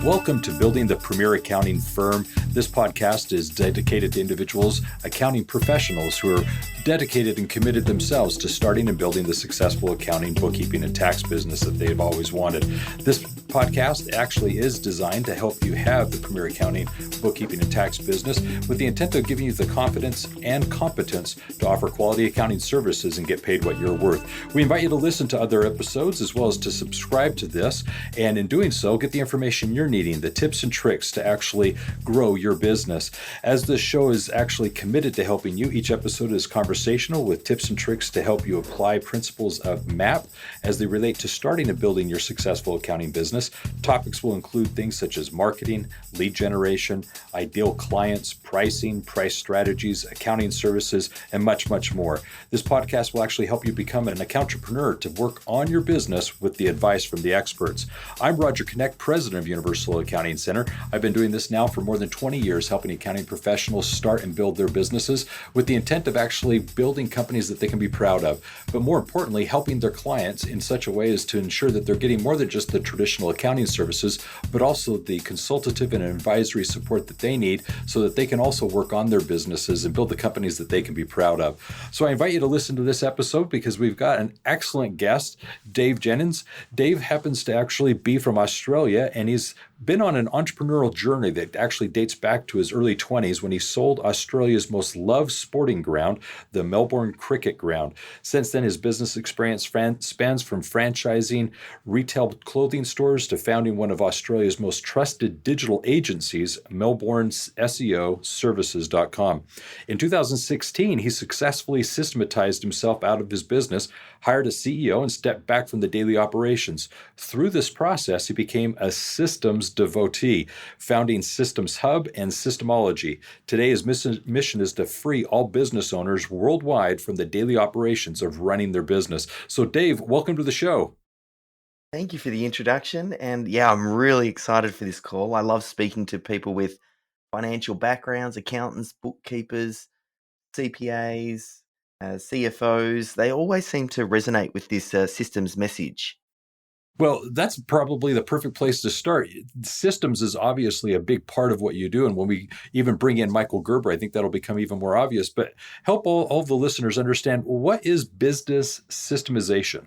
Welcome to Building the Premier Accounting Firm. This podcast is dedicated to individuals, accounting professionals who are dedicated and committed themselves to starting and building the successful accounting, bookkeeping, and tax business that they've always wanted. This podcast actually is designed to help you have the premier accounting, bookkeeping, and tax business with the intent of giving you the confidence and competence to offer quality accounting services and get paid what you're worth. We invite you to listen to other episodes as well as to subscribe to this, and in doing so, get the information you're needing, the tips and tricks to actually grow your business. As this show is actually committed to helping you, each episode is conversational with tips and tricks to help you apply principles of MAP as they relate to starting and building your successful accounting business. Topics will include things such as marketing, lead generation, ideal clients, pricing, price strategies, accounting services, and much, much more. This podcast will actually help you become an accountrepreneur to work on your business with the advice from the experts. I'm Roger Knecht, president of Universal Accounting Center. I've been doing this now for more than 20 years, helping accounting professionals start and build their businesses with the intent of actually building companies that they can be proud of, but more importantly, helping their clients in such a way as to ensure that they're getting more than just the traditional accounting services, but also the consultative and advisory support that they need so that they can also work on their businesses and build the companies that they can be proud of. So I invite you to listen to this episode because we've got an excellent guest, Dave Jenyns. Dave happens to actually be from Australia, and he's been on an entrepreneurial journey that actually dates back to his early 20s when he sold Australia's most loved sporting ground, the Melbourne Cricket Ground. Since then, his business experience spans from franchising retail clothing stores to founding one of Australia's most trusted digital agencies, Melbourne's SEO Services.com. In 2016, he successfully systematized himself out of his business, hired a CEO, and stepped back from the daily operations. Through this process, he became a systems devotee, founding systemHUB and systemology. Today, his mission is to free all business owners worldwide from the daily operations of running their business. So, Dave, welcome to the show. Thank you for the introduction. And yeah, I'm really excited for this call. I love speaking to people with financial backgrounds, accountants, bookkeepers, CPAs, CFOs. They always seem to resonate with this systems message. Well, that's probably the perfect place to start. Systems is obviously a big part of what you do. And when we even bring in Michael Gerber, I think that'll become even more obvious. But help all the listeners understand, what is business systemization?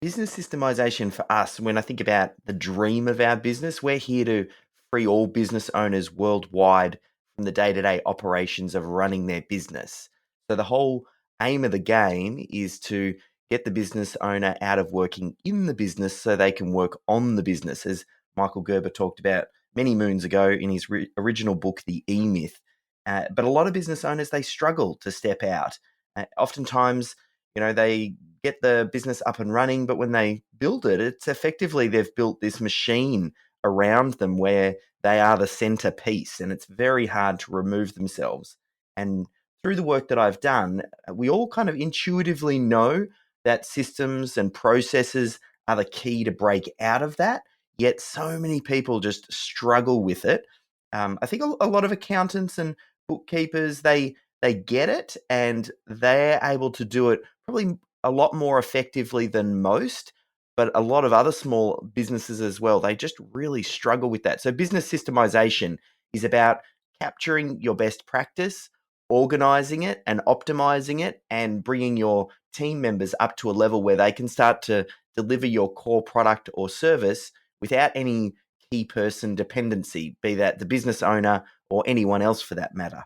Business systemization for us, when I think about the dream of our business, we're here to free all business owners worldwide from the day-to-day operations of running their business. So the whole aim of the game is to get the business owner out of working in the business so they can work on the business, as Michael Gerber talked about many moons ago in his original book, The E-Myth. But a lot of business owners, they struggle to step out. Oftentimes, they get the business up and running, but when they build it, it's effectively they've built this machine around them where they are the centerpiece, and it's very hard to remove themselves. And through the work that I've done, we all kind of intuitively know that systems and processes are the key to break out of that, yet so many people just struggle with it. I think a lot of accountants and bookkeepers, they get it and they're able to do it probably a lot more effectively than most, but a lot of other small businesses as well, they just really struggle with that. So business systemization is about capturing your best practice, organizing it and optimizing it, and bringing your team members up to a level where they can start to deliver your core product or service without any key person dependency, be that the business owner or anyone else for that matter.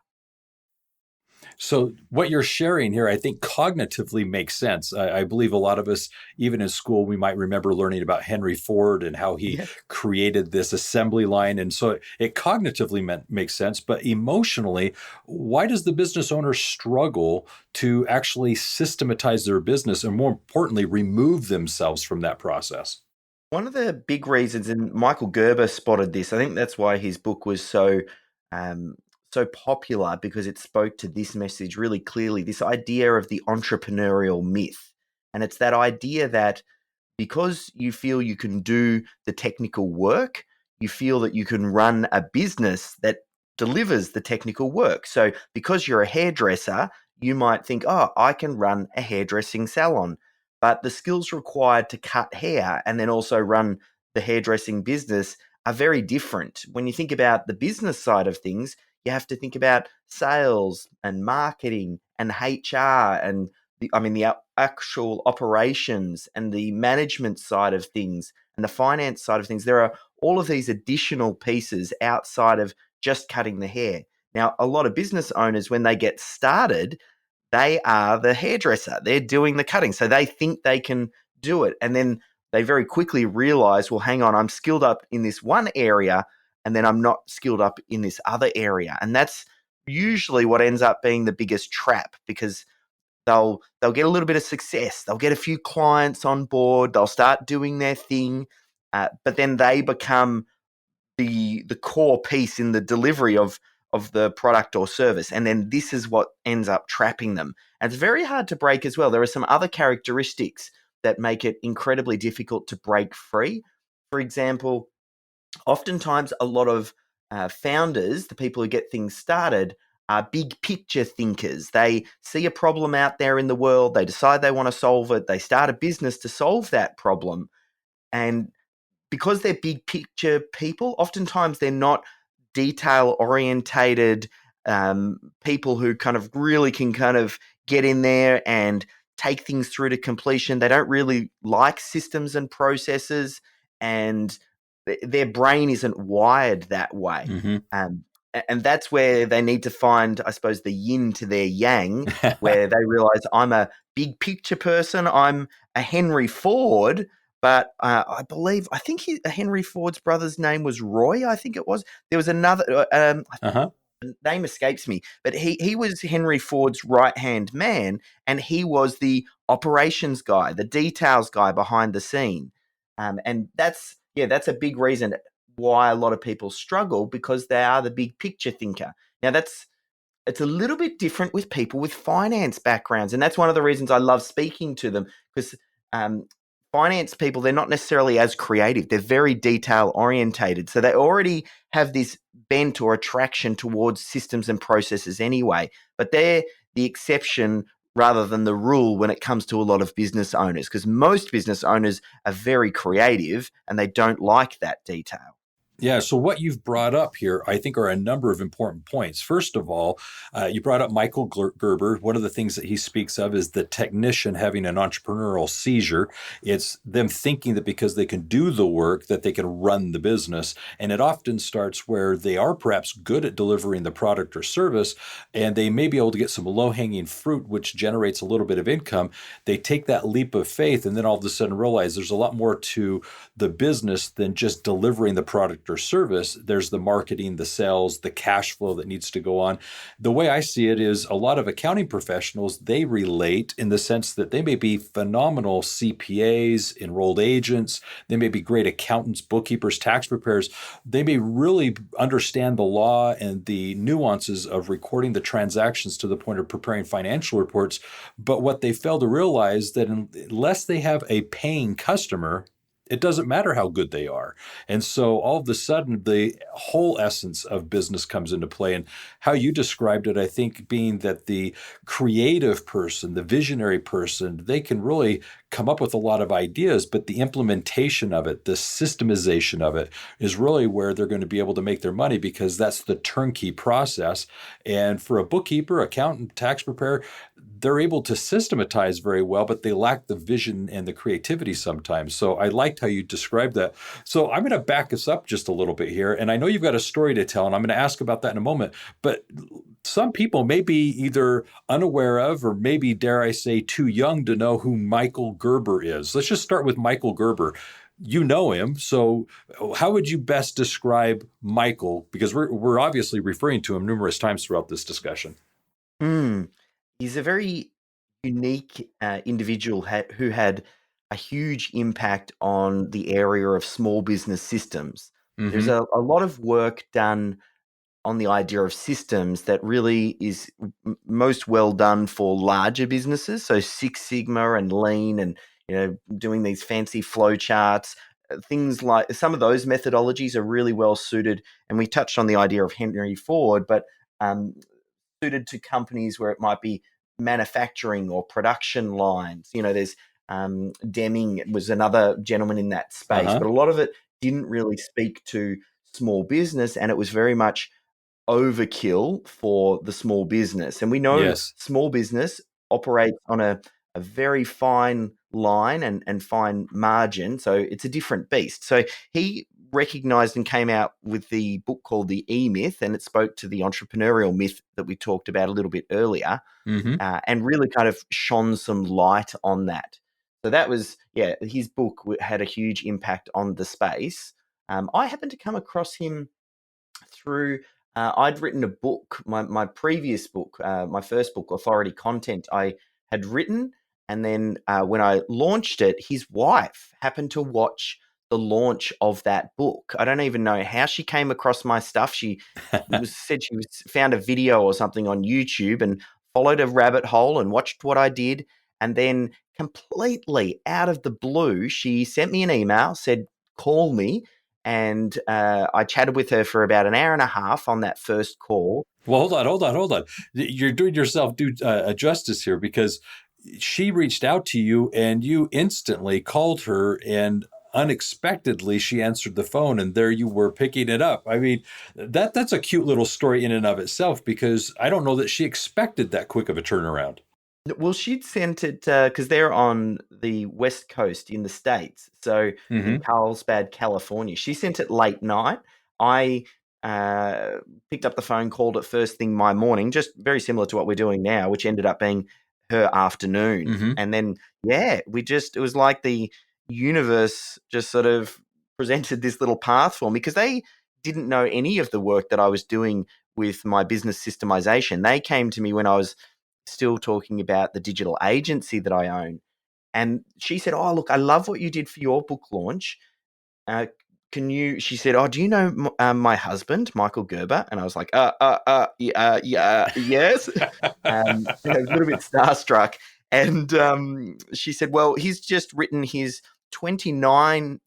So what you're sharing here, I think cognitively makes sense. I believe a lot of us, even in school, we might remember learning about Henry Ford and how he created this assembly line. And so it cognitively makes sense. But emotionally, why does the business owner struggle to actually systematize their business and, more importantly, remove themselves from that process? One of the big reasons, and Michael Gerber spotted this, I think that's why his book was so popular, because it spoke to this message really clearly, this idea of the entrepreneurial myth. And it's that idea that because you feel you can do the technical work, you feel that you can run a business that delivers the technical work. So because you're a hairdresser, you might think, oh, I can run a hairdressing salon. But the skills required to cut hair and then also run the hairdressing business are very different. When you think about the business side of things, you have to think about sales and marketing and HR and the actual operations and the management side of things and the finance side of things. There are all of these additional pieces outside of just cutting the hair. Now, a lot of business owners, when they get started, they are the hairdresser. They're doing the cutting. So they think they can do it. And then they very quickly realize, well, hang on, I'm skilled up in this one area and then I'm not skilled up in this other area. And that's usually what ends up being the biggest trap, because they'll get a little bit of success. They'll get a few clients on board. They'll start doing their thing. But then they become the core piece in the delivery of the product or service. And then this is what ends up trapping them. And it's very hard to break as well. There are some other characteristics that make it incredibly difficult to break free. For example, oftentimes a lot of founders, the people who get things started, are big picture thinkers. They see a problem out there in the world. They decide they want to solve it. They start a business to solve that problem. And because they're big picture people, oftentimes they're not detail orientated people who kind of really can kind of get in there and take things through to completion. They don't really like systems and processes, and their brain isn't wired that way. Mm-hmm. And that's where they need to find, I suppose, the yin to their yang, where they realize, I'm a big picture person. I'm a Henry Ford, but I think Henry Ford's brother's name was Roy, I think it was. There was another, the name escapes me, but he was Henry Ford's right-hand man, and he was the operations guy, the details guy behind the scene. And that's a big reason why a lot of people struggle, because they are the big picture thinker. Now, it's a little bit different with people with finance backgrounds, and that's one of the reasons I love speaking to them, because finance people, they're not necessarily as creative. They're very detail orientated. So they already have this bent or attraction towards systems and processes anyway, but they're the exception rather than the rule when it comes to a lot of business owners, because most business owners are very creative and they don't like that detail. Yeah, so what you've brought up here, I think, are a number of important points. First of all, you brought up Michael Gerber. One of the things that he speaks of is the technician having an entrepreneurial seizure. It's them thinking that because they can do the work, that they can run the business. And it often starts where they are perhaps good at delivering the product or service, and they may be able to get some low-hanging fruit, which generates a little bit of income. They take that leap of faith and then all of a sudden realize there's a lot more to the business than just delivering the product or service. There's the marketing, the sales, the cash flow that needs to go on. The way I see it is a lot of accounting professionals, they relate in the sense that they may be phenomenal CPAs, enrolled agents. They may be great accountants, bookkeepers, tax preparers. They may really understand the law and the nuances of recording the transactions to the point of preparing financial reports. But what they fail to realize that unless they have a paying customer, it doesn't matter how good they are. And so all of a sudden, the whole essence of business comes into play. And how you described it, I think, being that the creative person, the visionary person, they can really come up with a lot of ideas, but the implementation of it, the systemization of it, is really where they're going to be able to make their money, because that's the turnkey process. And for a bookkeeper, accountant, tax preparer, they're able to systematize very well, but they lack the vision and the creativity sometimes. So I liked how you described that. So I'm going to back us up just a little bit here. And I know you've got a story to tell, and I'm going to ask about that in a moment. But some people may be either unaware of, or maybe, dare I say, too young to know who Michael Gerber is. Let's just start with Michael Gerber. You know him, so how would you best describe Michael? Because we're obviously referring to him numerous times throughout this discussion. He's a very unique individual who had a huge impact on the area of small business systems. There's Mm-hmm. a lot of work done on the idea of systems that really is most well done for larger businesses. So Six Sigma and Lean, and doing these fancy flow charts, things like some of those methodologies are really well suited. And we touched on the idea of Henry Ford, but suited to companies where it might be manufacturing or production lines. There's Deming was another gentleman in that space, Uh-huh. but a lot of it didn't really speak to small business, and it was very much overkill for the small business. And we know Yes. small business operates on a very fine line and fine margin. So it's a different beast. So he recognized and came out with the book called The E-Myth, and it spoke to the entrepreneurial myth that we talked about a little bit earlier, Mm-hmm. and really kind of shone some light on that. So that was, yeah, his book had a huge impact on the space. I happened to come across him through I'd written a book, my previous book, my first book, Authority Content, I had written. And then when I launched it, his wife happened to watch the launch of that book. I don't even know how she came across my stuff. She said she found a video or something on YouTube and followed a rabbit hole and watched what I did. And then completely out of the blue, she sent me an email, said, call me. And I chatted with her for about an hour and a half on that first call. Well, hold on. You're doing yourself a justice here, because she reached out to you and you instantly called her, and unexpectedly she answered the phone, and there you were picking it up. I mean, that's a cute little story in and of itself, because I don't know that she expected that quick of a turnaround. Well, she'd sent it because they're on the West Coast in the States. So in Mm-hmm. Carlsbad, California. She sent it late night. I picked up the phone, called it first thing my morning, just very similar to what we're doing now, which ended up being her afternoon. Mm-hmm. And then, yeah, it was like the universe just sort of presented this little path for me, because they didn't know any of the work that I was doing with my business systemization. They came to me when I was still talking about the digital agency that I own. And she said, "Oh, look, I love what you did for your book launch. Uh, she said, "Oh, do you know my husband, Michael Gerber?" And I was like, yeah, yes. I was a little bit starstruck. And she said, "Well, he's just written his 29th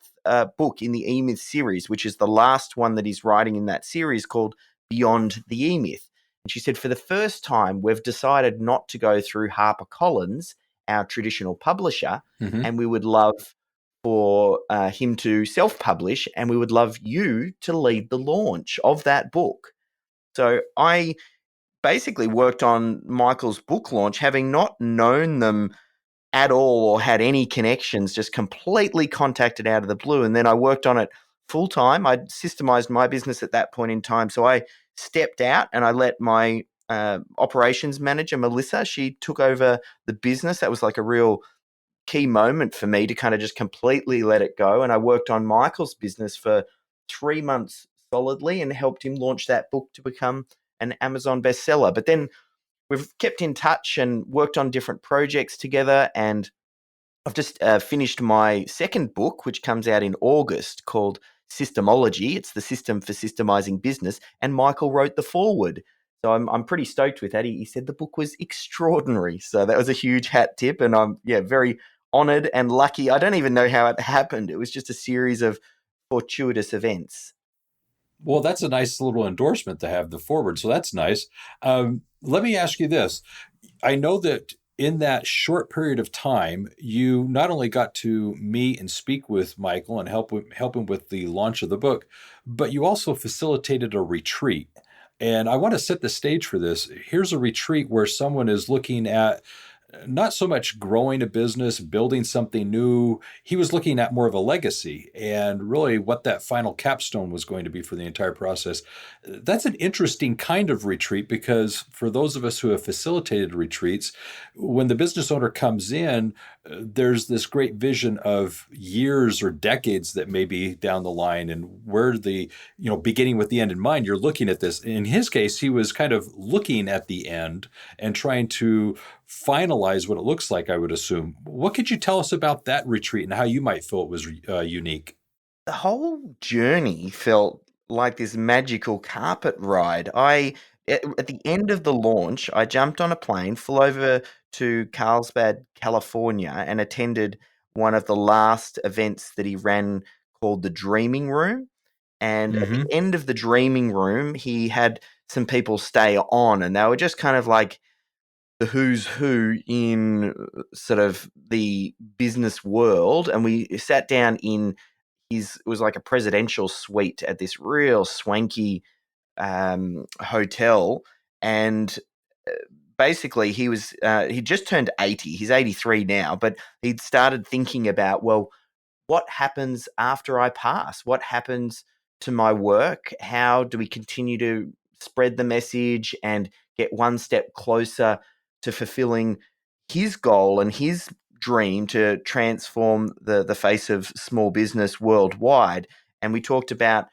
book in the E-Myth series, which is the last one that he's writing in that series, called Beyond the E-Myth." And she said, "For the first time, we've decided not to go through HarperCollins, our traditional publisher, Mm-hmm. and we would love for him to self-publish, and we would love you to lead the launch of that book." So I basically worked on Michael's book launch, having not known them at all or had any connections, just completely contacted out of the blue. And then I worked on it full time. I'd systemized my business at that point in time. So I stepped out and I let my operations manager, Melissa, she took over the business. That was like a real key moment for me to kind of just completely let it go. And I worked on Michael's business for 3 months solidly and helped him launch that book to become an Amazon bestseller. But then we've kept in touch and worked on different projects together. And I've just finished my second book, which comes out in August, called SYSTEMology. It's the system for systemizing business. And Michael wrote the foreword. So I'm pretty stoked with that. He said the book was extraordinary. So that was a huge hat tip. And I'm, yeah, very honored and lucky. I don't even know how it happened. It was just a series of fortuitous events. Well, that's a nice little endorsement to have the forward. So that's nice. Let me ask you this. I know that in that short period of time, you not only got to meet and speak with Michael and help him with the launch of the book, but you also facilitated a retreat. And I want to set the stage for this. Here's a retreat where someone is looking at not so much growing a business, building something new. He was looking at more of a legacy and really what that final capstone was going to be for the entire process. That's an interesting kind of retreat, because for those of us who have facilitated retreats, when the business owner comes in, there's this great vision of years or decades that may be down the line, and where beginning with the end in mind, you're looking at this. In his case, he was kind of looking at the end and trying to finalize what it looks like, I would assume. What could you tell us about that retreat and how you might feel it was unique? The whole journey felt like this magical carpet ride. At the end of the launch, I jumped on a plane, flew over to Carlsbad, California, and attended one of the last events that he ran, called the Dreaming Room. And at the Mm-hmm. end of the Dreaming Room, he had some people stay on, and they were just kind of like the who's who in sort of the business world. And we sat down in it was like a presidential suite at this real swanky hotel, and basically he just turned 80. He's 83 now, but he'd started thinking about, well, what happens after I pass? What happens to my work? How do we continue to spread the message and get one step closer to fulfilling his goal and his dream to transform the face of small business worldwide? And we talked about,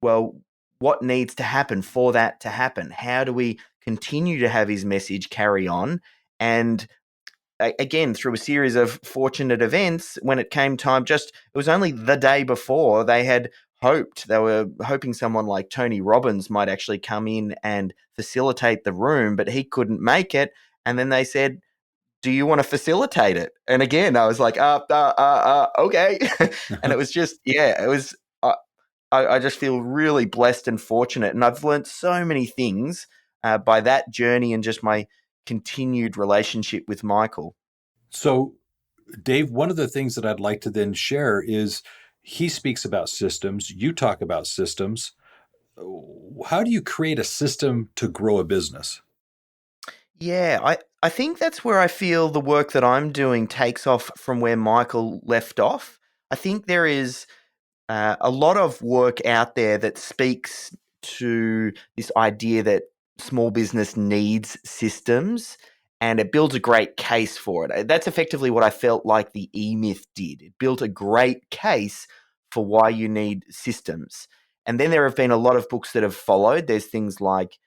well, what needs to happen for that to happen? How do we continue to have his message carry on? And again, through a series of fortunate events, when it came time, it was only the day before they were hoping someone like Tony Robbins might actually come in and facilitate the room, but he couldn't make it. And then they said, do you want to facilitate it? And again, I was like, okay. And it was just, yeah, it was, I just feel really blessed and fortunate. And I've learned so many things by that journey and just my continued relationship with Michael. So, Dave, one of the things that I'd like to then share is he speaks about systems. You talk about systems. How do you create a system to grow a business? Yeah, I think that's where I feel the work that I'm doing takes off from where Michael left off. I think there is a lot of work out there that speaks to this idea that small business needs systems, and it builds a great case for it. That's effectively what I felt like the E-Myth did. It built a great case for why you need systems. And then there have been a lot of books that have followed. There's things like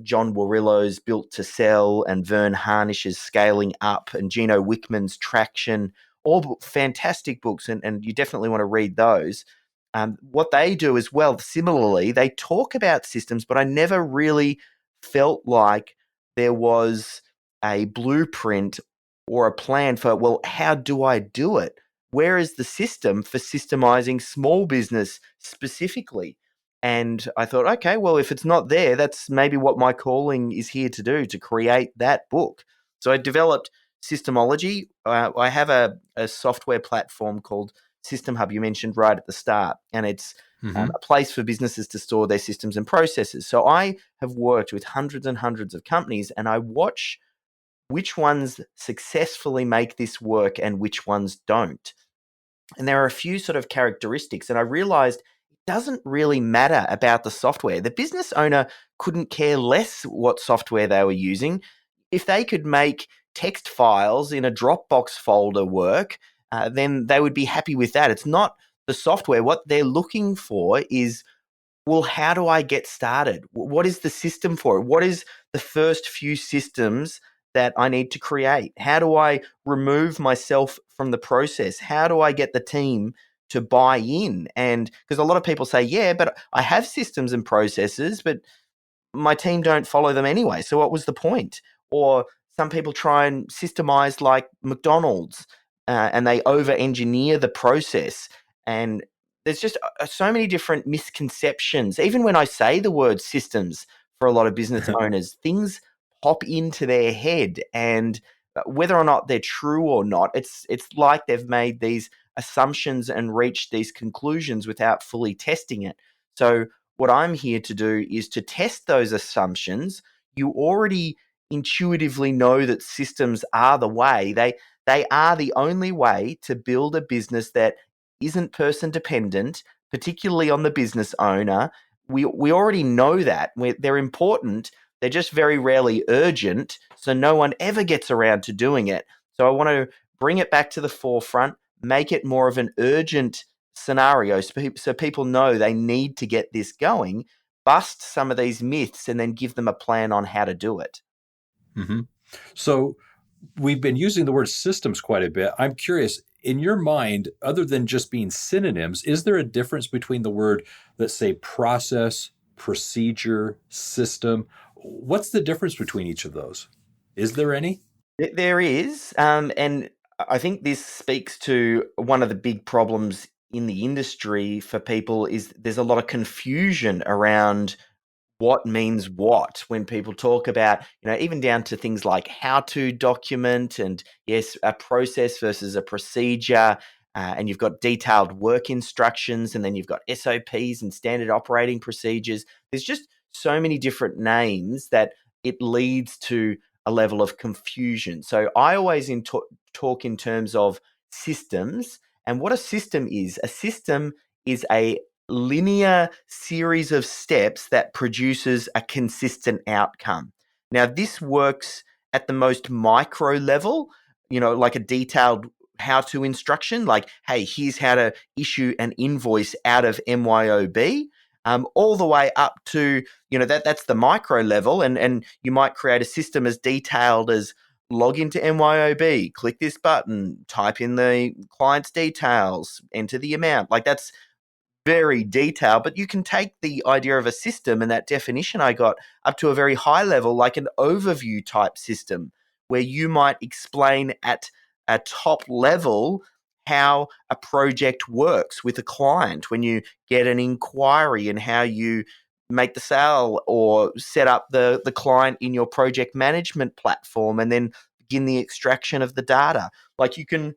John Warrillo's Built to Sell and Vern Harnish's Scaling Up and Gino Wickman's Traction, all fantastic books, and you definitely want to read those. What they do as well, similarly, they talk about systems, but I never really felt like there was a blueprint or a plan for, well, how do I do it? Where is the system for systemizing small business specifically? And I thought, okay, well, if it's not there, that's maybe what my calling is here to do, to create that book. So I developed SYSTEMology. I have a software platform called SystemHUB, you mentioned right at the start, and it's a place for businesses to store their systems and processes. So I have worked with hundreds and hundreds of companies, and I watch which ones successfully make this work and which ones don't. And there are a few sort of characteristics, and I realized it doesn't really matter about the software. The business owner couldn't care less what software they were using. If they could make text files in a Dropbox folder work, then they would be happy with that. It's not the software. What they're looking for is, well, how do I get started? What is the system for it? What is the first few systems that I need to create? How do I remove myself from the process? How do I get the team to buy in? And because a lot of people say, yeah, but I have systems and processes, but my team don't follow them anyway. So what was the point? Or some people try and systemize like McDonald's, and they over engineer the process. And there's just so many different misconceptions. Even when I say the word systems for a lot of business owners, things pop into their head, and whether or not they're true or not, it's like they've made these assumptions and reached these conclusions without fully testing it. So what I'm here to do is to test those assumptions. You already intuitively know that systems are the way. They are the only way to build a business that isn't person dependent, particularly on the business owner. We already know that. They're important. They're just very rarely urgent, so no one ever gets around to doing it. So I want to bring it back to the forefront, make it more of an urgent scenario so people know they need to get this going, bust some of these myths, and then give them a plan on how to do it. Mm-hmm. So we've been using the word systems quite a bit. I'm curious, in your mind, other than just being synonyms, is there a difference between the word, let's say, process, procedure, system? What's the difference between each of those? Is there any? There is, and I think this speaks to one of the big problems in the industry for people is there's a lot of confusion around what means what when people talk about, even down to things like how to document and, yes, a process versus a procedure. and you've got detailed work instructions, and then you've got SOPs and standard operating procedures. There's just so many different names that it leads to a level of confusion. So I always talk in terms of systems. And what a system is a linear series of steps that produces a consistent outcome. Now, this works at the most micro level, like a detailed how-to instruction, like, hey, here's how to issue an invoice out of MYOB, all the way up to, that's the micro level. And you might create a system as detailed as log into MYOB, click this button, type in the client's details, enter the amount. Like, that's very detailed, but you can take the idea of a system and that definition I got up to a very high level, like an overview type system, where you might explain at a top level how a project works with a client when you get an inquiry, and how you make the sale or set up the client in your project management platform, and then begin the extraction of the data. Like, you can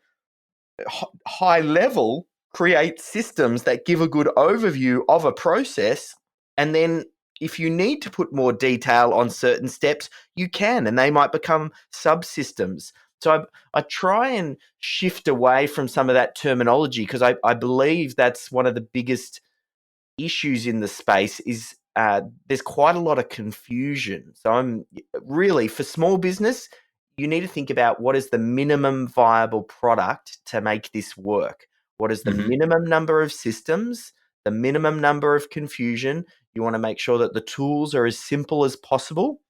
high level create systems that give a good overview of a process, and then if you need to put more detail on certain steps, you can, and they might become subsystems. So I try and shift away from some of that terminology, because I believe that's one of the biggest issues in the space is there's quite a lot of confusion. So I'm really, for small business, you need to think about what is the minimum viable product to make this work. What is the minimum number of systems, the minimum number of confusion? You want to make sure that the tools are as simple as possible.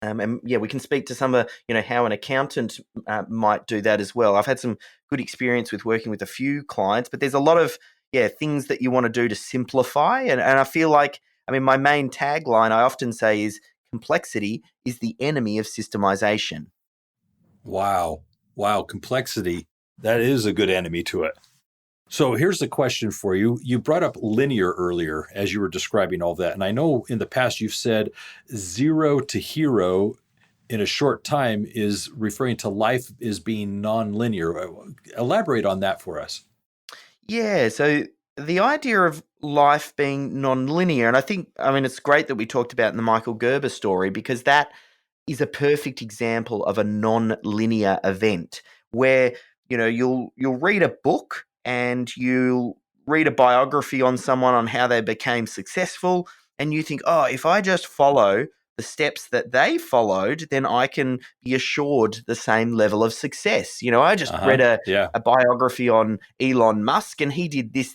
And yeah, we can speak to some of, how an accountant might do that as well. I've had some good experience with working with a few clients, but there's a lot of, things that you want to do to simplify. And I feel like, my main tagline I often say is complexity is the enemy of systemization. Wow. Complexity. That is a good enemy to it. So here's the question for you. You brought up linear earlier as you were describing all that. And I know in the past you've said 0 to hero in a short time is referring to life as being non-linear. Elaborate on that for us. Yeah, so the idea of life being non-linear, and I think, it's great that we talked about in the Michael Gerber story, because that is a perfect example of a non-linear event where, you'll read a book and you'll read a biography on someone on how they became successful, and you think, oh, if I just follow the steps that they followed, then I can be assured the same level of success. I just read a biography on Elon Musk, and he did this,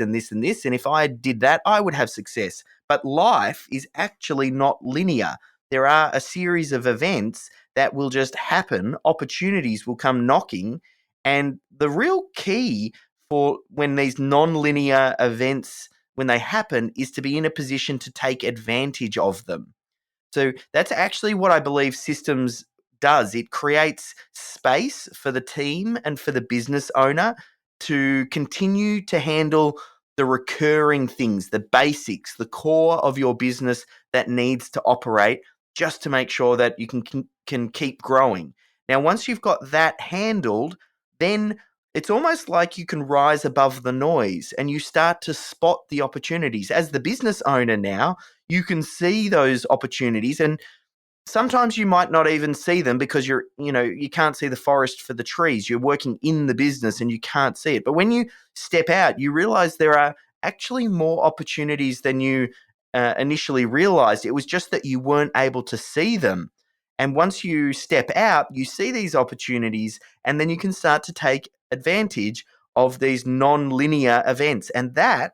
and this, and this. And if I did that, I would have success. But life is actually not linear. There are a series of events that will just happen. Opportunities will come knocking. And the real key for when these non-linear events, when they happen, is to be in a position to take advantage of them. So that's actually what I believe systems does. It creates space for the team and for the business owner to continue to handle the recurring things, the basics, the core of your business that needs to operate, just to make sure that you can keep growing. Now, once you've got that handled, then it's almost like you can rise above the noise and you start to spot the opportunities. As the business owner now, you can see those opportunities, and sometimes you might not even see them because you can't see the forest for the trees. You're working in the business and you can't see it. But when you step out, you realize there are actually more opportunities than you initially realized. It was just that you weren't able to see them. And once you step out, you see these opportunities, and then you can start to take advantage of these non-linear events. And that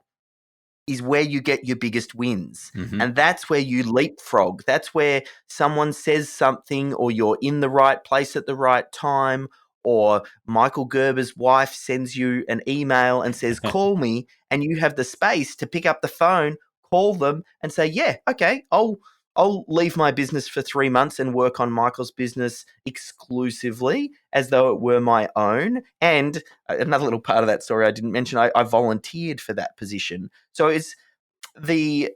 is where you get your biggest wins. And that's where you leapfrog. That's where someone says something, or you're in the right place at the right time, or Michael Gerber's wife sends you an email and says, call me, and you have the space to pick up the phone, call them and say, yeah, okay, I'll leave my business for 3 months and work on Michael's business exclusively as though it were my own. And another little part of that story I didn't mention, I volunteered for that position. So it's the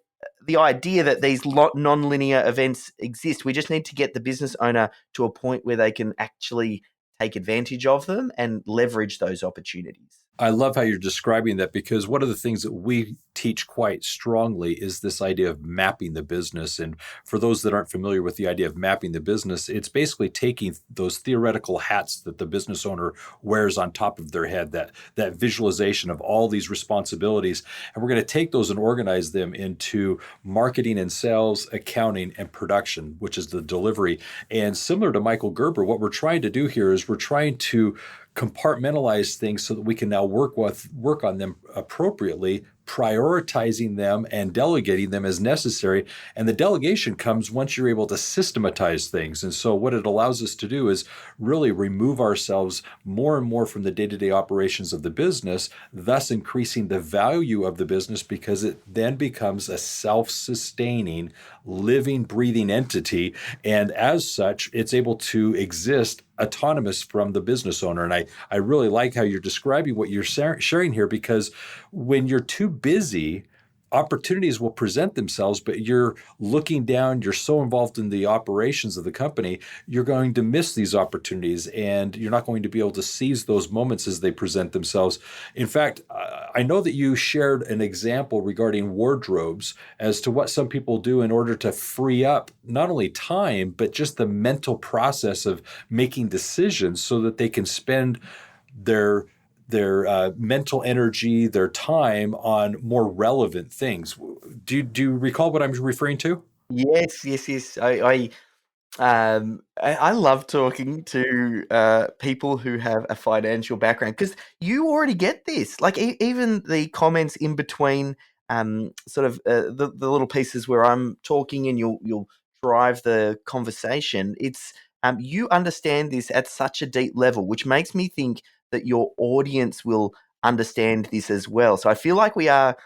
idea that these non-linear events exist. We just need to get the business owner to a point where they can actually take advantage of them and leverage those opportunities. I love how you're describing that, because one of the things that we teach quite strongly is this idea of mapping the business. And for those that aren't familiar with the idea of mapping the business, it's basically taking those theoretical hats that the business owner wears on top of their head, that visualization of all these responsibilities. And we're going to take those and organize them into marketing and sales, accounting, and production, which is the delivery. And similar to Michael Gerber, what we're trying to do here is we're trying to compartmentalize things so that we can now work on them appropriately, prioritizing them and delegating them as necessary. And the delegation comes once you're able to systematize things. And so what it allows us to do is really remove ourselves more and more from the day-to-day operations of the business, thus increasing the value of the business, because it then becomes a self-sustaining, living, breathing entity. And as such, it's able to exist autonomous from the business owner. And I really like how you're describing what you're sharing here, because when you're too busy, opportunities will present themselves, but you're looking down, you're so involved in the operations of the company, you're going to miss these opportunities, and you're not going to be able to seize those moments as they present themselves. In fact, I know that you shared an example regarding wardrobes as to what some people do in order to free up not only time, but just the mental process of making decisions so that they can spend their mental energy, their time on more relevant things. Do you recall what I'm referring to? Yes, yes, yes. I love talking to people who have a financial background, because you already get this. Like even the comments in between, sort of the little pieces where I'm talking and you'll drive the conversation. It's you understand this at such a deep level, which makes me think that your audience will understand this as well. So I feel like we are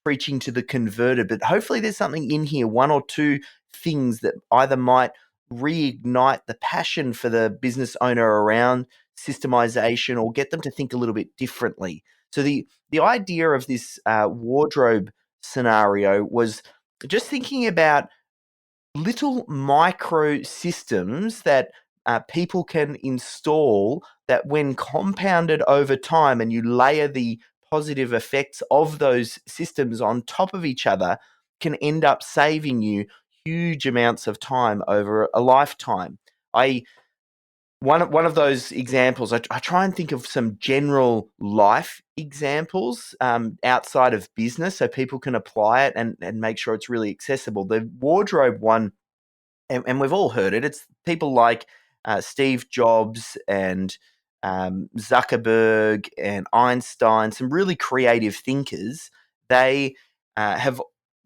preaching to the converted, but hopefully there's something in here, one or two things that either might reignite the passion for the business owner around systemization, or get them to think a little bit differently. So the idea of this wardrobe scenario was just thinking about little micro systems that people can install, that when compounded over time and you layer the positive effects of those systems on top of each other, can end up saving you huge amounts of time over a lifetime. I one of those examples, I try and think of some general life examples outside of business, so people can apply it and make sure it's really accessible. The wardrobe one, and we've all heard it. It's people like Steve Jobs and Zuckerberg and Einstein, some really creative thinkers. They have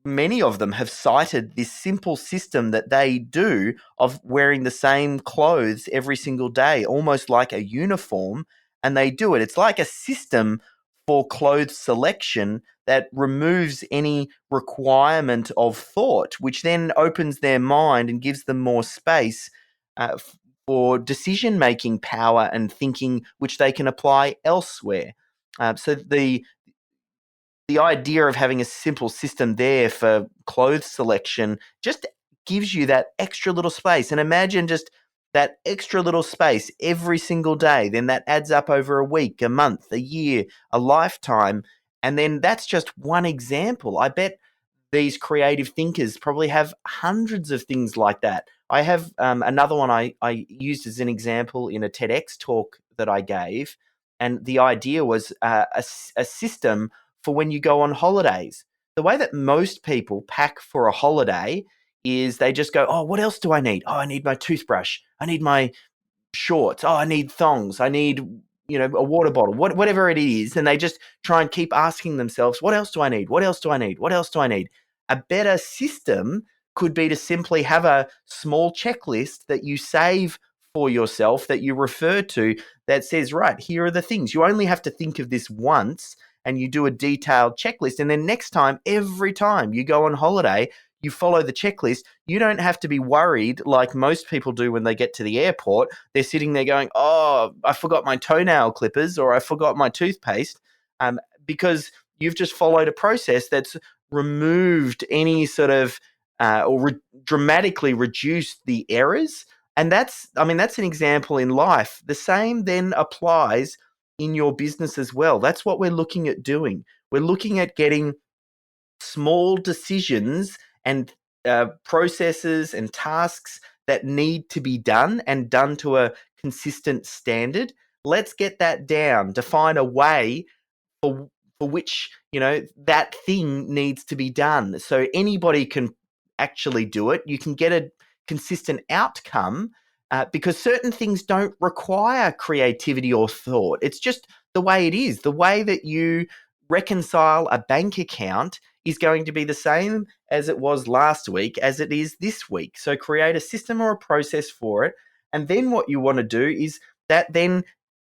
Many of them have cited this simple system that they do of wearing the same clothes every single day, almost like a uniform. And they do it. It's like a system for clothes selection that removes any requirement of thought, which then opens their mind and gives them more space uh, for decision making power and thinking, which they can apply elsewhere. So the idea of having a simple system there for clothes selection just gives you that extra little space. And imagine just that extra little space every single day. Then that adds up over a week, a month, a year, a lifetime. And then that's just one example. I bet these creative thinkers probably have hundreds of things like that. I have another one I used as an example in a TEDx talk that I gave. And the idea was a system for when you go on holidays. The way that most people pack for a holiday is they just go, oh, what else do I need? Oh, I need my toothbrush. I need my shorts. Oh, I need thongs. I need, a water bottle, whatever it is. And they just try and keep asking themselves, what else do I need? What else do I need? What else do I need? A better system could be to simply have a small checklist that you save for yourself, that you refer to, that says, right, here are the things. You only have to think of this once, and you do a detailed checklist. And then next time, every time you go on holiday, you follow the checklist. You don't have to be worried like most people do when they get to the airport. They're sitting there going, oh, I forgot my toenail clippers, or I forgot my toothpaste, because you've just followed a process that's removed any sort of dramatically reduced the errors. And that's an example in life. The same then applies in your business as well. That's what we're looking at doing. We're looking at getting small decisions and processes and tasks that need to be done and done to a consistent standard. Let's get that down, define a way for which that thing needs to be done, so anybody can actually do it. You can get a consistent outcome, because certain things don't require creativity or thought. It's just the way it is. The way that you reconcile a bank account is going to be the same as it was last week as it is this week. So create a system or a process for it. And then what you want to do is that then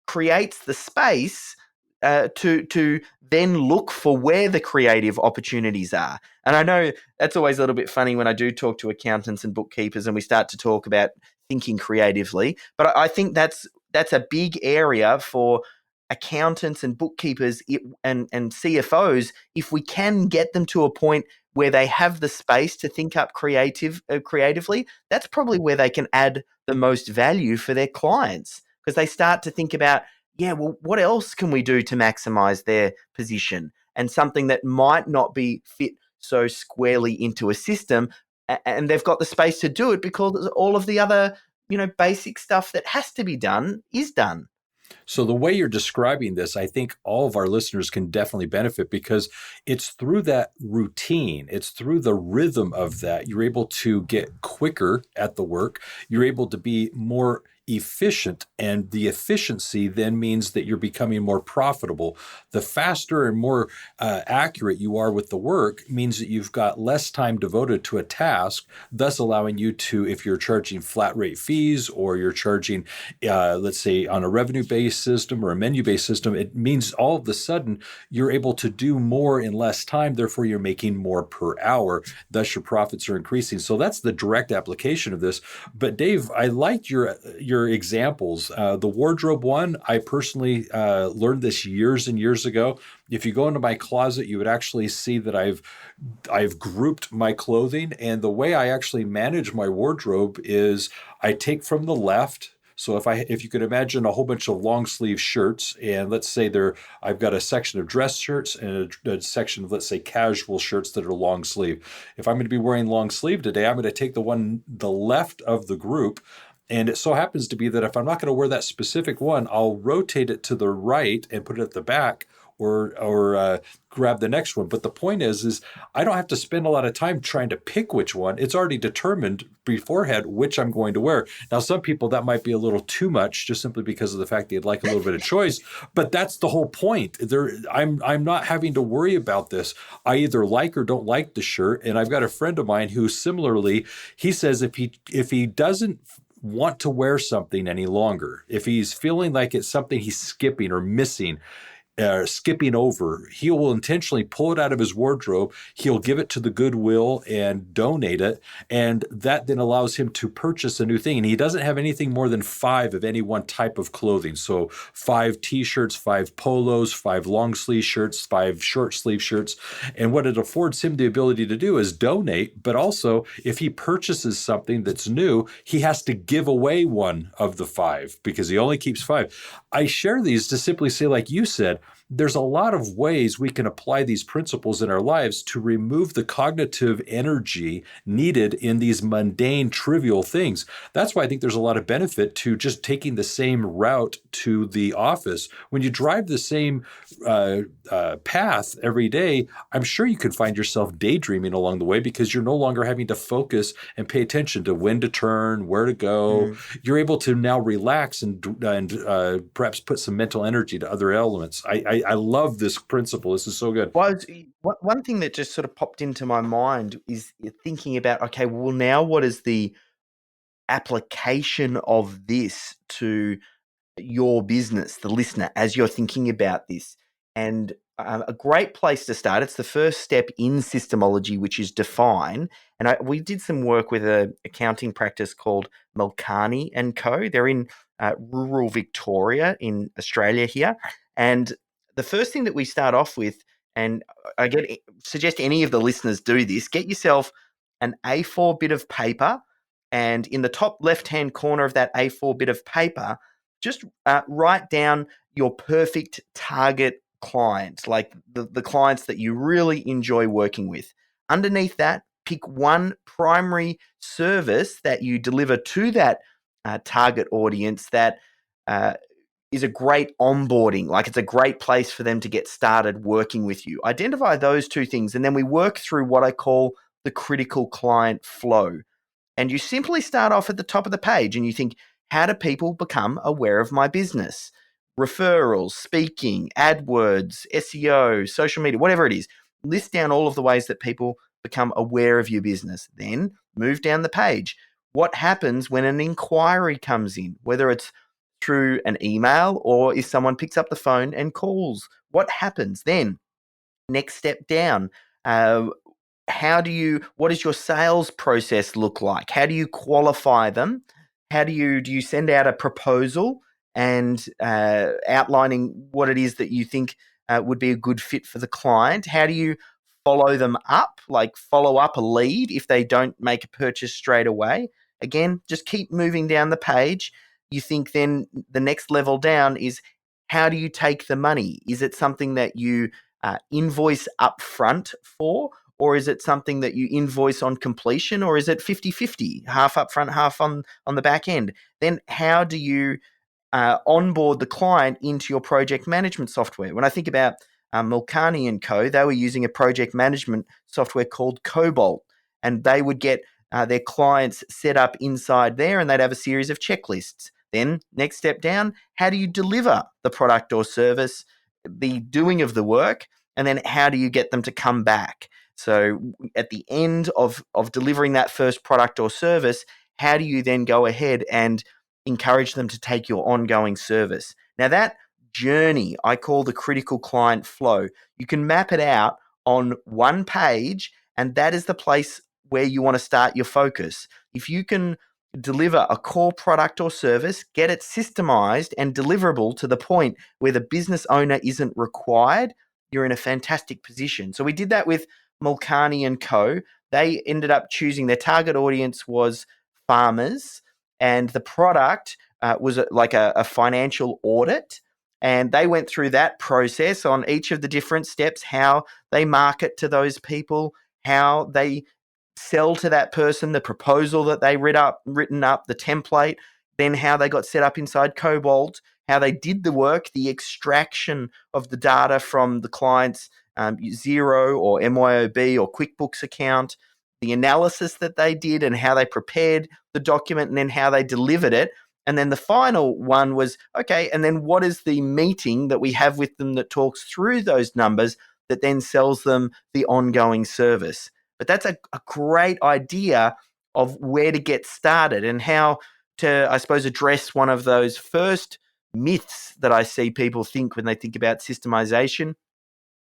creates the space to then look for where the creative opportunities are. And I know that's always a little bit funny when I do talk to accountants and bookkeepers and we start to talk about thinking creatively. But I think that's a big area for accountants and bookkeepers and CFOs, if we can get them to a point where they have the space to think up creatively. That's probably where they can add the most value for their clients, because they start to think about, well, what else can we do to maximize their position, and something that might not be fit so squarely into a system, and they've got the space to do it because all of the other basic stuff that has to be done is done. So the way you're describing this, I think all of our listeners can definitely benefit, because it's through that routine, it's through the rhythm of that. You're able to get quicker at the work. You're able to be more efficient, and the efficiency then means that you're becoming more profitable. The faster and more accurate you are with the work means that you've got less time devoted to a task, thus allowing you to, if you're charging flat rate fees or you're charging, let's say on a revenue-based system or a menu-based system, it means all of a sudden you're able to do more in less time, therefore you're making more per hour, thus your profits are increasing. So that's the direct application of this. But Dave, I liked your examples. The wardrobe one, I personally learned this years and years ago. If you go into my closet, you would actually see that I've grouped my clothing. And the way I actually manage my wardrobe is I take from the left. So if you could imagine a whole bunch of long sleeve shirts, and let's say I've got a section of dress shirts and a section of, let's say, casual shirts that are long sleeve. If I'm going to be wearing long sleeve today, I'm going to take the left of the group. And it so happens to be that if I'm not going to wear that specific one, I'll rotate it to the right and put it at the back, or grab the next one. But the point is I don't have to spend a lot of time trying to pick which one. It's already determined beforehand which I'm going to wear. Now, some people that might be a little too much, just simply because of the fact they'd like a little bit of choice. But that's the whole point. I'm not having to worry about this. I either like or don't like the shirt. And I've got a friend of mine who similarly, he says if he doesn't want to wear something any longer, if he's feeling like it's something he's skipping or missing, skipping over, he will intentionally pull it out of his wardrobe. He'll give it to the Goodwill and donate it. And that then allows him to purchase a new thing. And he doesn't have anything more than 5 of any one type of clothing. So 5 t-shirts, 5 polos, 5 long sleeve shirts, 5 short sleeve shirts. And what it affords him the ability to do is donate. But also, if he purchases something that's new, he has to give away one of the 5 because he only keeps 5. I share these to simply say, like you said, there's a lot of ways we can apply these principles in our lives to remove the cognitive energy needed in these mundane, trivial things. That's why I think there's a lot of benefit to just taking the same route to the office. When you drive the same path every day, I'm sure you can find yourself daydreaming along the way because you're no longer having to focus and pay attention to when to turn, where to go. You're able to now relax and perhaps put some mental energy to other elements. I love this principle. This is so good. Well, one thing that just sort of popped into my mind is thinking about, okay, well, now what is the application of this to your business, the listener, as you're thinking about this? And a great place to start, it's the first step in systemology, which is define. And we did some work with an accounting practice called Melcani and Co. They're in rural Victoria in Australia here. And the first thing that we start off with, and suggest any of the listeners do this, get yourself an A4 bit of paper, and in the top left-hand corner of that A4 bit of paper, just write down your perfect target clients, like the clients that you really enjoy working with. Underneath that, pick one primary service that you deliver to that target audience that is a great onboarding, like it's a great place for them to get started working with you. Identify those two things, and then we work through what I call the critical client flow. And you simply start off at the top of the page and you think, how do people become aware of my business? Referrals, speaking, AdWords, SEO, social media, whatever it is. List down all of the ways that people become aware of your business. Then move down the page. What happens when an inquiry comes in, whether it's through an email or if someone picks up the phone and calls? What happens then? Next step down. What does your sales process look like? How do you qualify them? Do you send out a proposal and outlining what it is that you think would be a good fit for the client? How do you follow them up, like follow up a lead if they don't make a purchase straight away? Again, just keep moving down the page. You think then the next level down is, how do you take the money? Is it something that you invoice up front for? Or is it something that you invoice on completion? Or is it 50-50, half up front, half on the back end? Then how do you onboard the client into your project management software? When I think about Mulcahy and Co., they were using a project management software called Cobalt, and they would get their clients set up inside there, and they'd have a series of checklists. Then next step down, how do you deliver the product or service, the doing of the work, and then how do you get them to come back? So at the end of delivering that first product or service, how do you then go ahead and encourage them to take your ongoing service? Now that journey I call the critical client flow. You can map it out on one page, and that is the place where you want to start your focus. If you can deliver a core product or service, get it systemized and deliverable to the point where the business owner isn't required, you're in a fantastic position. So we did that with Mulcahy and Co. They ended up choosing, their target audience was farmers, and the product was like a financial audit. And they went through that process on each of the different steps, how they market to those people, how they sell to that person, the proposal that they written up, the template, then how they got set up inside Cobalt, how they did the work, the extraction of the data from the client's Xero or MYOB or QuickBooks account, the analysis that they did and how they prepared the document, and then how they delivered it. And then the final one was, okay, and then what is the meeting that we have with them that talks through those numbers that then sells them the ongoing service? But that's a great idea of where to get started and how to, I suppose, address one of those first myths that I see people think when they think about systemization,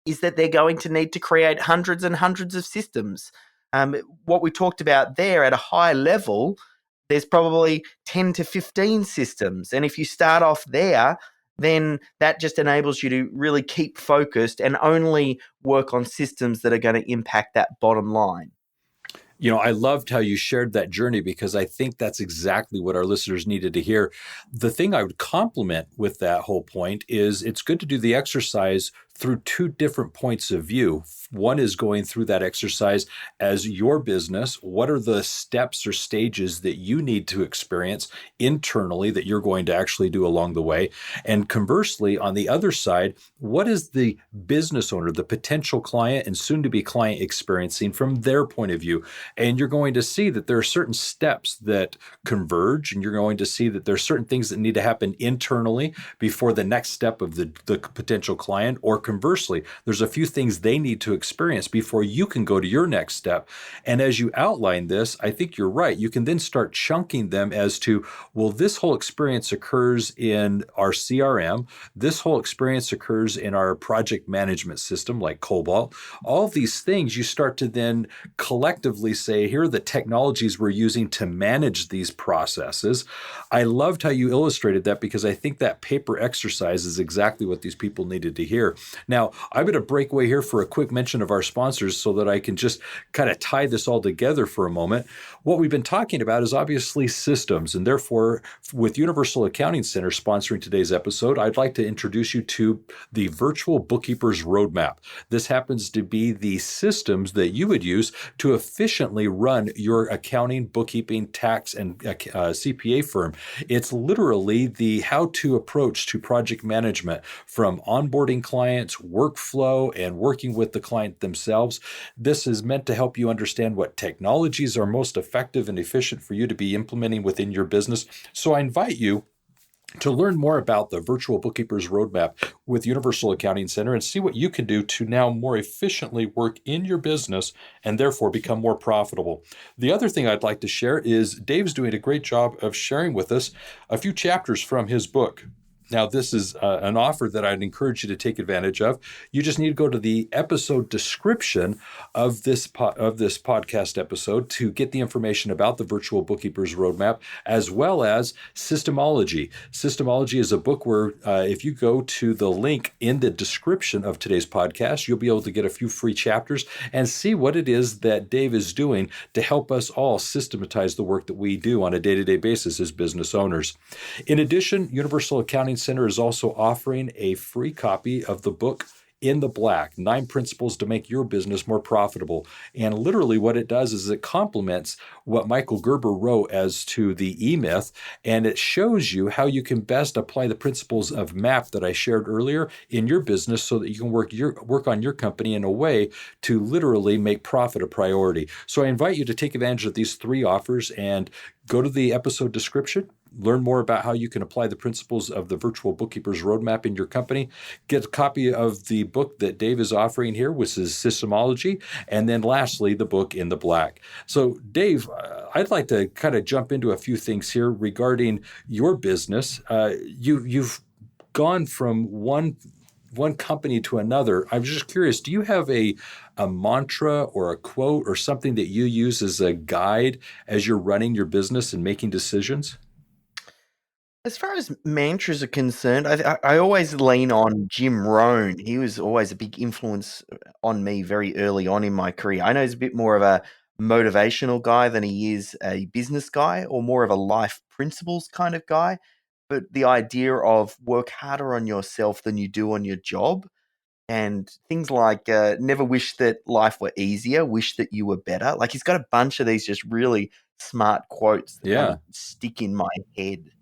is that they're going to need to create hundreds and hundreds of systems. What we talked about there at a high level, there's probably 10 to 15 systems. And if you start off there, then that just enables you to really keep focused and only work on systems that are going to impact that bottom line. You know, I loved how you shared that journey, because I think that's exactly what our listeners needed to hear. The thing I would compliment with that whole point is it's good to do the exercise through two different points of view. One is going through that exercise as your business. What are the steps or stages that you need to experience internally that you're going to actually do along the way? And conversely, on the other side, what is the business owner, the potential client and soon to be client experiencing from their point of view? And you're going to see that there are certain steps that converge, and you're going to see that there are certain things that need to happen internally before the next step of the potential client, or conversely, there's a few things they need to experience before you can go to your next step. And as you outline this, I think you're right. You can then start chunking them as to, well, this whole experience occurs in our CRM. This whole experience occurs in our project management system like Cobalt. All of these things you start to then collectively say, here are the technologies we're using to manage these processes. I loved how you illustrated that, because I think that paper exercise is exactly what these people needed to hear. Now, I'm going to break away here for a quick mention of our sponsors so that I can just kind of tie this all together for a moment. What we've been talking about is obviously systems, and therefore, with Universal Accounting Center sponsoring today's episode, I'd like to introduce you to the Virtual Bookkeepers Roadmap. This happens to be the systems that you would use to efficiently run your accounting, bookkeeping, tax, and CPA firm. It's literally the how-to approach to project management, from onboarding clients, workflow, and working with the client themselves. This is meant to help you understand what technologies are most effective and efficient for you to be implementing within your business. So I invite you to learn more about the Virtual Bookkeepers Roadmap with Universal Accounting Center and see what you can do to now more efficiently work in your business and therefore become more profitable. The other thing I'd like to share is Dave's doing a great job of sharing with us a few chapters from his book. Now, this is an offer that I'd encourage you to take advantage of. You just need to go to the episode description of this podcast episode to get the information about the Virtual Bookkeepers Roadmap, as well as SYSTEMology. SYSTEMology is a book where if you go to the link in the description of today's podcast, you'll be able to get a few free chapters and see what it is that Dave is doing to help us all systematize the work that we do on a day-to-day basis as business owners. In addition, Universal Accounting Center is also offering a free copy of the book In the Black, 9 Principles to Make Your Business More Profitable. And literally what it does is it complements what Michael Gerber wrote as to the E-Myth, and it shows you how you can best apply the principles of MAP that I shared earlier in your business so that you can work on your company in a way to literally make profit a priority. So I invite you to take advantage of these 3 offers and go to the episode description, learn more about how you can apply the principles of the Virtual Bookkeepers Roadmap in your company, get a copy of the book that Dave is offering here, which is Systemology, and then lastly, the book In the Black. So Dave, I'd like to kind of jump into a few things here regarding your business. You've gone from one company to another. I'm just curious, do you have a mantra or a quote or something that you use as a guide as you're running your business and making decisions? As far as mantras are concerned, I always lean on Jim Rohn. He was always a big influence on me very early on in my career. I know he's a bit more of a motivational guy than he is a business guy, or more of a life principles kind of guy. But the idea of work harder on yourself than you do on your job, and things like never wish that life were easier, wish that you were better. Like, he's got a bunch of these just really smart quotes that kind Yeah. of stick in my head.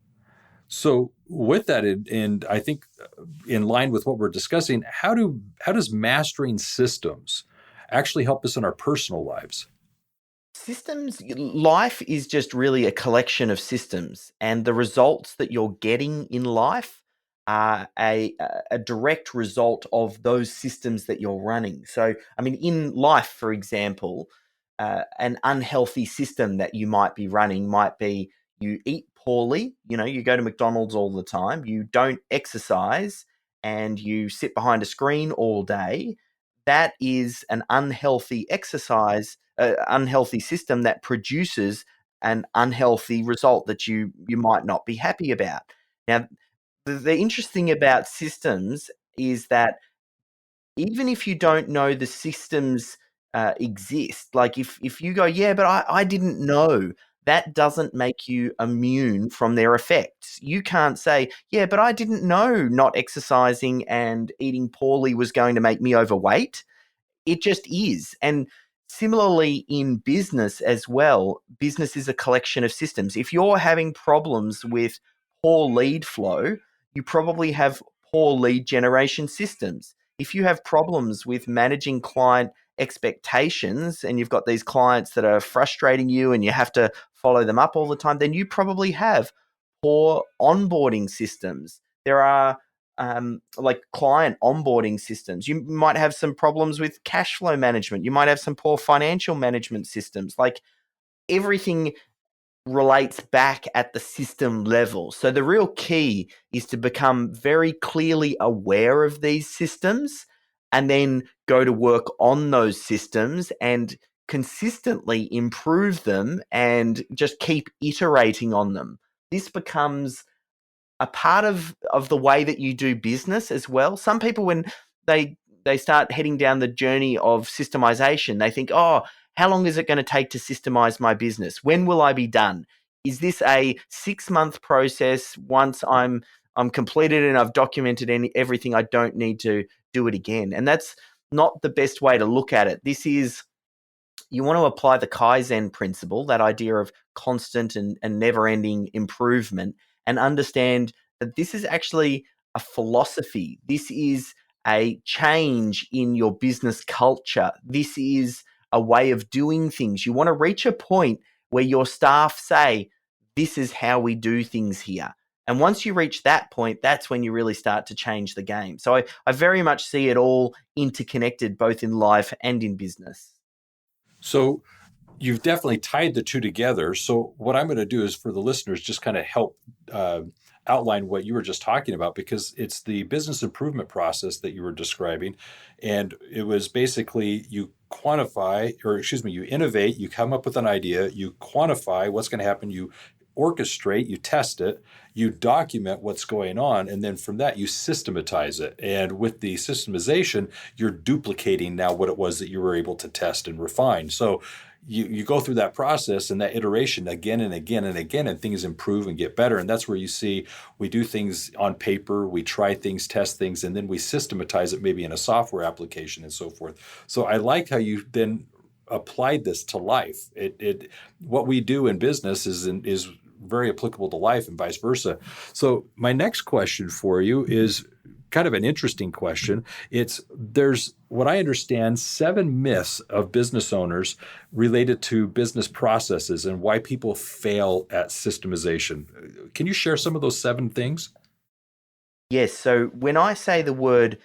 So with that, and I think in line with what we're discussing, how does mastering systems actually help us in our personal lives? Life is just really a collection of systems, and the results that you're getting in life are a direct result of those systems that you're running. So, I mean, in life, for example, an unhealthy system that you might be running might be you eat poorly, you go to McDonald's all the time, you don't exercise, and you sit behind a screen all day. That is an unhealthy system that produces an unhealthy result that you might not be happy about. Now, the interesting about systems is that even if you don't know the systems exist, like if you go, yeah, but I didn't know, that doesn't make you immune from their effects. You can't say, yeah, but I didn't know not exercising and eating poorly was going to make me overweight. It just is. And similarly in business as well, business is a collection of systems. If you're having problems with poor lead flow, you probably have poor lead generation systems. If you have problems with managing client expectations and you've got these clients that are frustrating you and you have to follow them up all the time, then you probably have poor onboarding systems. There are like client onboarding systems. You might have some problems with cash flow management. You might have some poor financial management systems. Like, everything relates back at the system level. So the real key is to become very clearly aware of these systems and then go to work on those systems and consistently improve them and just keep iterating on them. This becomes a part of the way that you do business as well. Some people, when they start heading down the journey of systemization. They think, oh, how long is it going to take to systemize my business? When will I be done? Is this a 6-month process? Once I'm completed and I've documented everything, I don't need to do it again. And that's not the best way to look at it. This is, you want to apply the Kaizen principle, that idea of constant and never-ending improvement, and understand that this is actually a philosophy. This is a change in your business culture. This is a way of doing things. You want to reach a point where your staff say, this is how we do things here. And once you reach that point, that's when you really start to change the game. So I very much see it all interconnected, both in life and in business. So you've definitely tied the two together. So what I'm going to do is, for the listeners, just kind of help outline what you were just talking about, because it's the business improvement process that you were describing. And it was basically, you innovate, you come up with an idea, you quantify what's going to happen, you orchestrate, you test it, you document what's going on, and then from that you systematize it. And with the systemization, you're duplicating now what it was that you were able to test and refine. So you go through that process and that iteration again and again and again, and things improve and get better. And that's where you see we do things on paper, we try things, test things, and then we systematize it maybe in a software application and so forth. So I like how you then applied this to life. What we do in business is very applicable to life, and vice versa. So my next question for you is kind of an interesting question. There's what I understand 7 myths of business owners related to business processes and why people fail at systemization. Can you share some of those 7 things? Yes. So when I say the word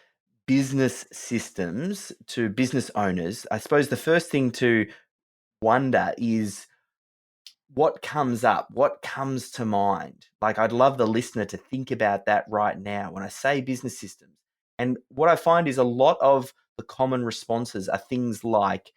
business systems to business owners, I suppose the first thing to wonder is, what comes up? What comes to mind? Like, I'd love the listener to think about that right now when I say business systems. And what I find is a lot of the common responses are things like,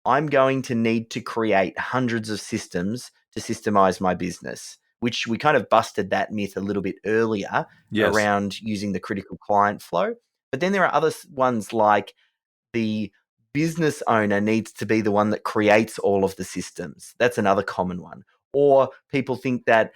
I'm going to need to create hundreds of systems to systemize my business, which we kind of busted that myth a little bit earlier. Yes. Around using the critical client flow. But then there are other ones like, the business owner needs to be the one that creates all of the systems. That's another common one. Or people think that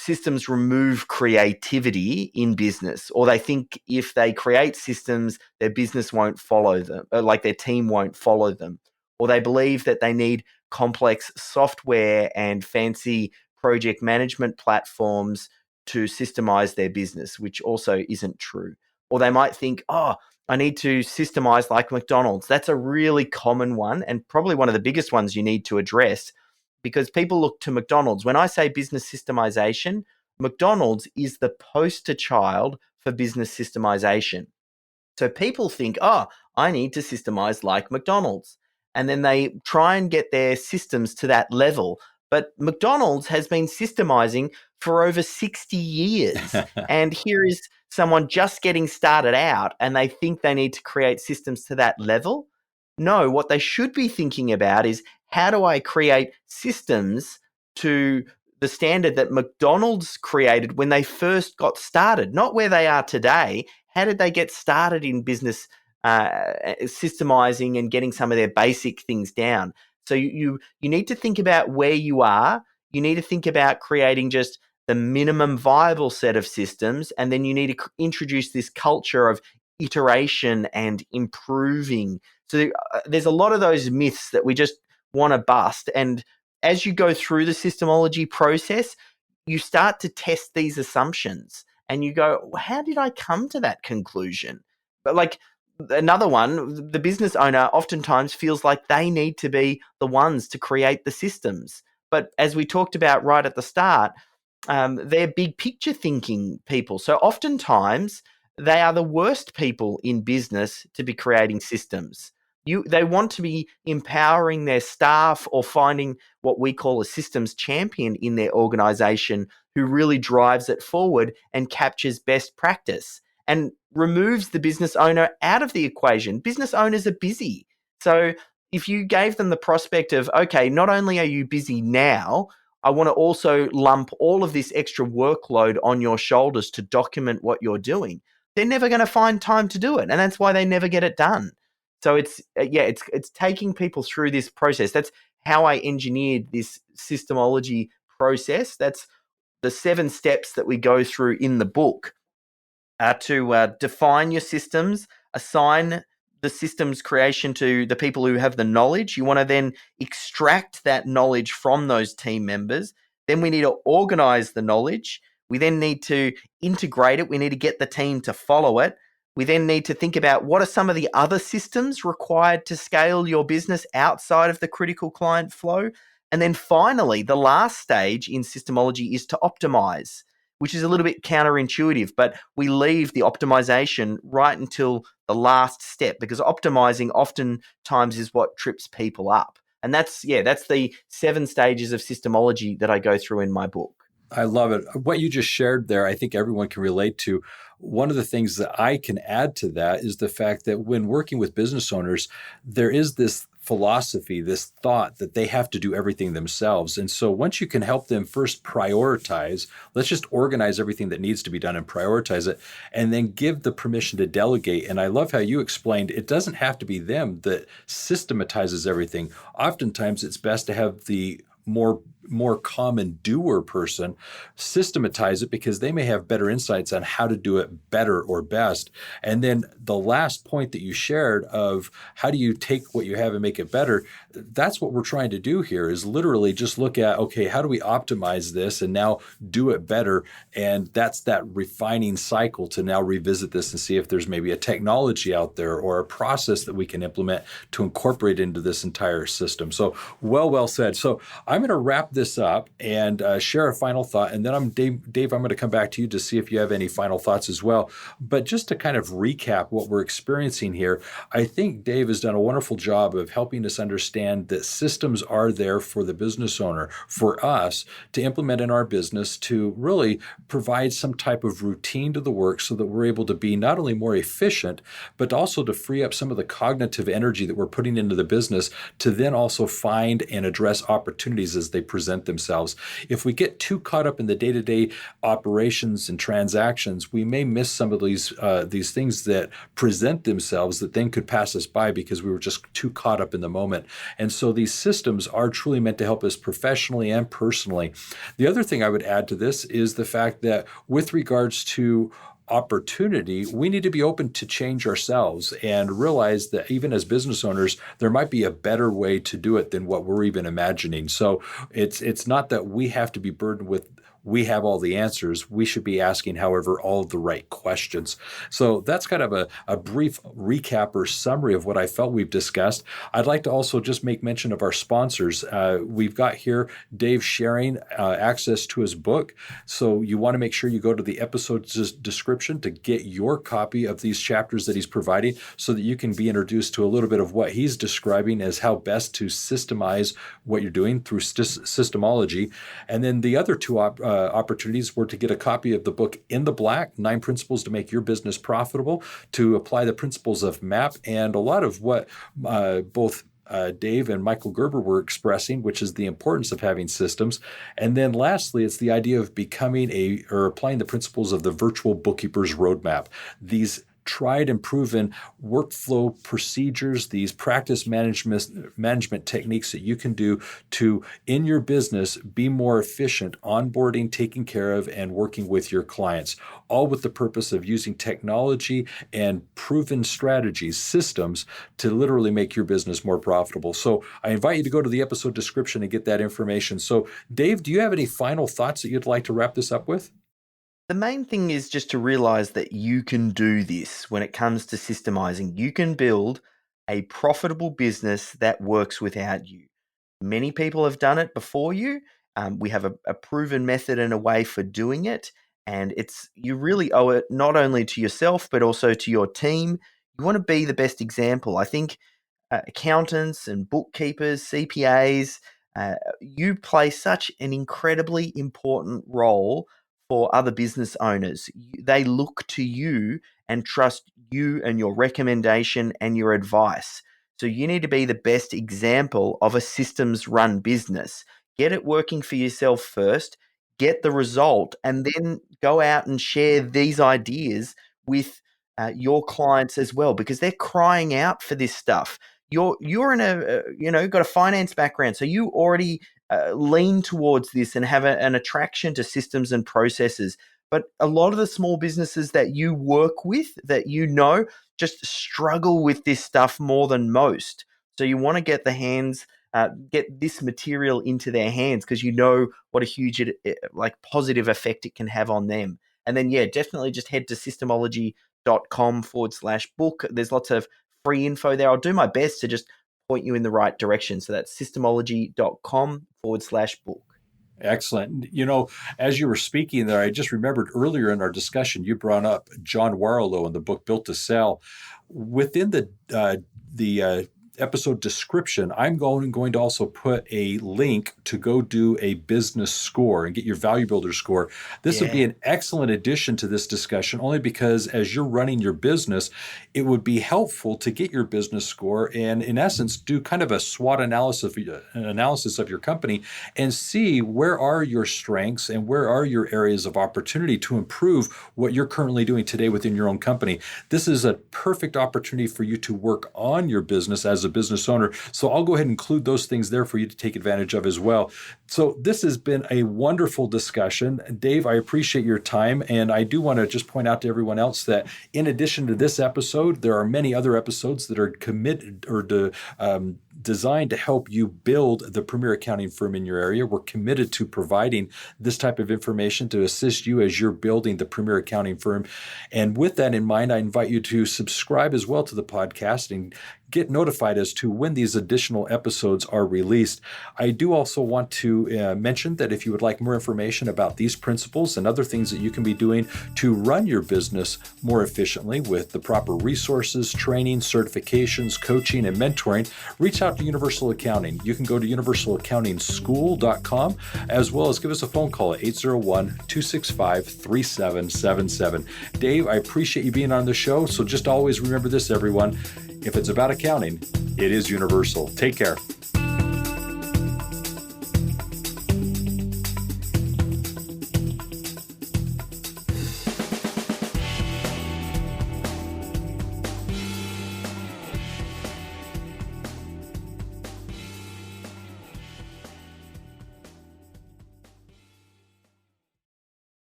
systems remove creativity in business, or they think if they create systems, their business won't follow them, or like their team won't follow them. Or they believe that they need complex software and fancy project management platforms to systemize their business, which also isn't true. Or they might think, oh, I need to systemize like McDonald's. That's a really common one, and probably one of the biggest ones you need to address, because people look to McDonald's. When I say business systemization, McDonald's is the poster child for business systemization. So people think, oh, I need to systemize like McDonald's. And then they try and get their systems to that level. But McDonald's has been systemizing for over 60 years. And here is someone just getting started out, and they think they need to create systems to that level. No, what they should be thinking about is, how do I create systems to the standard that McDonald's created when they first got started, not where they are today. How did they get started in business systemizing and getting some of their basic things down? So you need to think about where you are. You need to think about creating just the minimum viable set of systems, and then you need to introduce this culture of iteration and improving. So there's a lot of those myths that we just want to bust. And as you go through the systemology process, you start to test these assumptions and you go, how did I come to that conclusion? But like another one, the business owner oftentimes feels like they need to be the ones to create the systems. But as we talked about right at the start, they're big picture thinking people. So oftentimes they are the worst people in business to be creating systems. They want to be empowering their staff or finding what we call a systems champion in their organization who really drives it forward and captures best practice and removes the business owner out of the equation. Business owners are busy. So if you gave them the prospect of, okay, not only are you busy now, I want to also lump all of this extra workload on your shoulders to document what you're doing. they're never going to find time to do it, and that's why they never get it done. So it's taking people through this process. That's how I engineered this systemology process. That's the 7 steps that we go through in the book are to define your systems, assign the systems creation to the people who have the knowledge. You want to then extract that knowledge from those team members. Then we need to organize the knowledge. We then need to integrate it. We need to get the team to follow it. We then need to think about what are some of the other systems required to scale your business outside of the critical client flow. And then finally, the last stage in systemology is to optimize, which is a little bit counterintuitive, but we leave the optimization right until the last step because optimizing oftentimes is what trips people up. And that's the 7 stages of systemology that I go through in my book. I love it. What you just shared there, I think everyone can relate to. One of the things that I can add to that is the fact that when working with business owners, there is this philosophy, this thought that they have to do everything themselves. And so once you can help them first prioritize, let's just organize everything that needs to be done and prioritize it, and then give the permission to delegate. And I love how you explained it doesn't have to be them that systematizes everything. Oftentimes it's best to have the more common doer person systematize it because they may have better insights on how to do it better or best. And then the last point that you shared of how do you take what you have and make it better, that's what we're trying to do here is literally just look at, okay, how do we optimize this and now do it better? And that's that refining cycle to now revisit this and see if there's maybe a technology out there or a process that we can implement to incorporate into this entire system. So well said. So I'm going to wrap this up and share a final thought. And then Dave, I'm going to come back to you to see if you have any final thoughts as well. But just to kind of recap what we're experiencing here, I think Dave has done a wonderful job of helping us understand that systems are there for the business owner, for us to implement in our business to really provide some type of routine to the work so that we're able to be not only more efficient, but also to free up some of the cognitive energy that we're putting into the business to then also find and address opportunities as they present themselves. If we get too caught up in the day-to-day operations and transactions, we may miss some of these things that present themselves that then could pass us by because we were just too caught up in the moment. And so these systems are truly meant to help us professionally and personally. The other thing I would add to this is the fact that with regards to opportunity, we need to be open to change ourselves and realize that even as business owners, there might be a better way to do it than what we're even imagining. So it's not that we have to be burdened with we have all the answers. We should be asking, however, all of the right questions. So that's kind of a brief recap or summary of what I felt we've discussed. I'd like to also just make mention of our sponsors. We've got here Dave sharing access to his book. So you want to make sure you go to the episode description to get your copy of these chapters that he's providing so that you can be introduced to a little bit of what he's describing as how best to systemize what you're doing through systemology. And then the other two opportunities were to get a copy of the book In the Black, 9 Principles to Make Your Business Profitable, to apply the principles of MAP and a lot of what both Dave and Michael Gerber were expressing, which is the importance of having systems. And then lastly, it's the idea of becoming or applying the principles of the virtual bookkeeper's roadmap. These tried and proven workflow procedures, these practice management techniques that you can do to, in your business, be more efficient, onboarding, taking care of, and working with your clients, all with the purpose of using technology and proven strategies, systems, to literally make your business more profitable. So I invite you to go to the episode description and get that information. So Dave, do you have any final thoughts that you'd like to wrap this up with? The main thing is just to realize that you can do this when it comes to systemizing. You can build a profitable business that works without you. Many people have done it before you. We have a proven method and a way for doing it. And you really owe it not only to yourself, but also to your team. You want to be the best example. I think accountants and bookkeepers, CPAs, you play such an incredibly important role for other business owners. They look to you and trust you and your recommendation and your advice. So you need to be the best example of a systems run business. Get it working for yourself first, get the result, and then go out and share these ideas with your clients as well, because they're crying out for this stuff. You're in got a finance background, so you already lean towards this and have an attraction to systems and processes. But a lot of the small businesses that you work with, that just struggle with this stuff more than most. So you want to get get this material into their hands, because you know what a huge positive effect it can have on them. And then, definitely just head to systemology.com/book. There's lots of free info there. I'll do my best to just point you in the right direction. So that's systemology.com/book. Excellent. As you were speaking there, I just remembered earlier in our discussion, you brought up John Warrilow and the book Built to Sell. Within the episode description, I'm going to also put a link to go do a business score and get your value builder score. This would be an excellent addition to this discussion, only because as you're running your business, it would be helpful to get your business score and, in essence, do kind of a SWOT analysis of your company and see where are your strengths and where are your areas of opportunity to improve what you're currently doing today within your own company. This is a perfect opportunity for you to work on your business as a business owner. So I'll go ahead and include those things there for you to take advantage of as well. So this has been a wonderful discussion. Dave, I appreciate your time. And I do want to just point out to everyone else that in addition to this episode, there are many other episodes that are committed or designed to help you build the premier accounting firm in your area. We're committed to providing this type of information to assist you as you're building the premier accounting firm. And with that in mind, I invite you to subscribe as well to the podcast and get notified as to when these additional episodes are released. I do also want to mention that if you would like more information about these principles and other things that you can be doing to run your business more efficiently with the proper resources, training, certifications, coaching, and mentoring, reach out to Universal Accounting. You can go to universalaccountingschool.com, as well as give us a phone call at 801-265-3777. Dave, I appreciate you being on the show. So just always remember this, everyone. If it's about accounting, it is universal. Take care.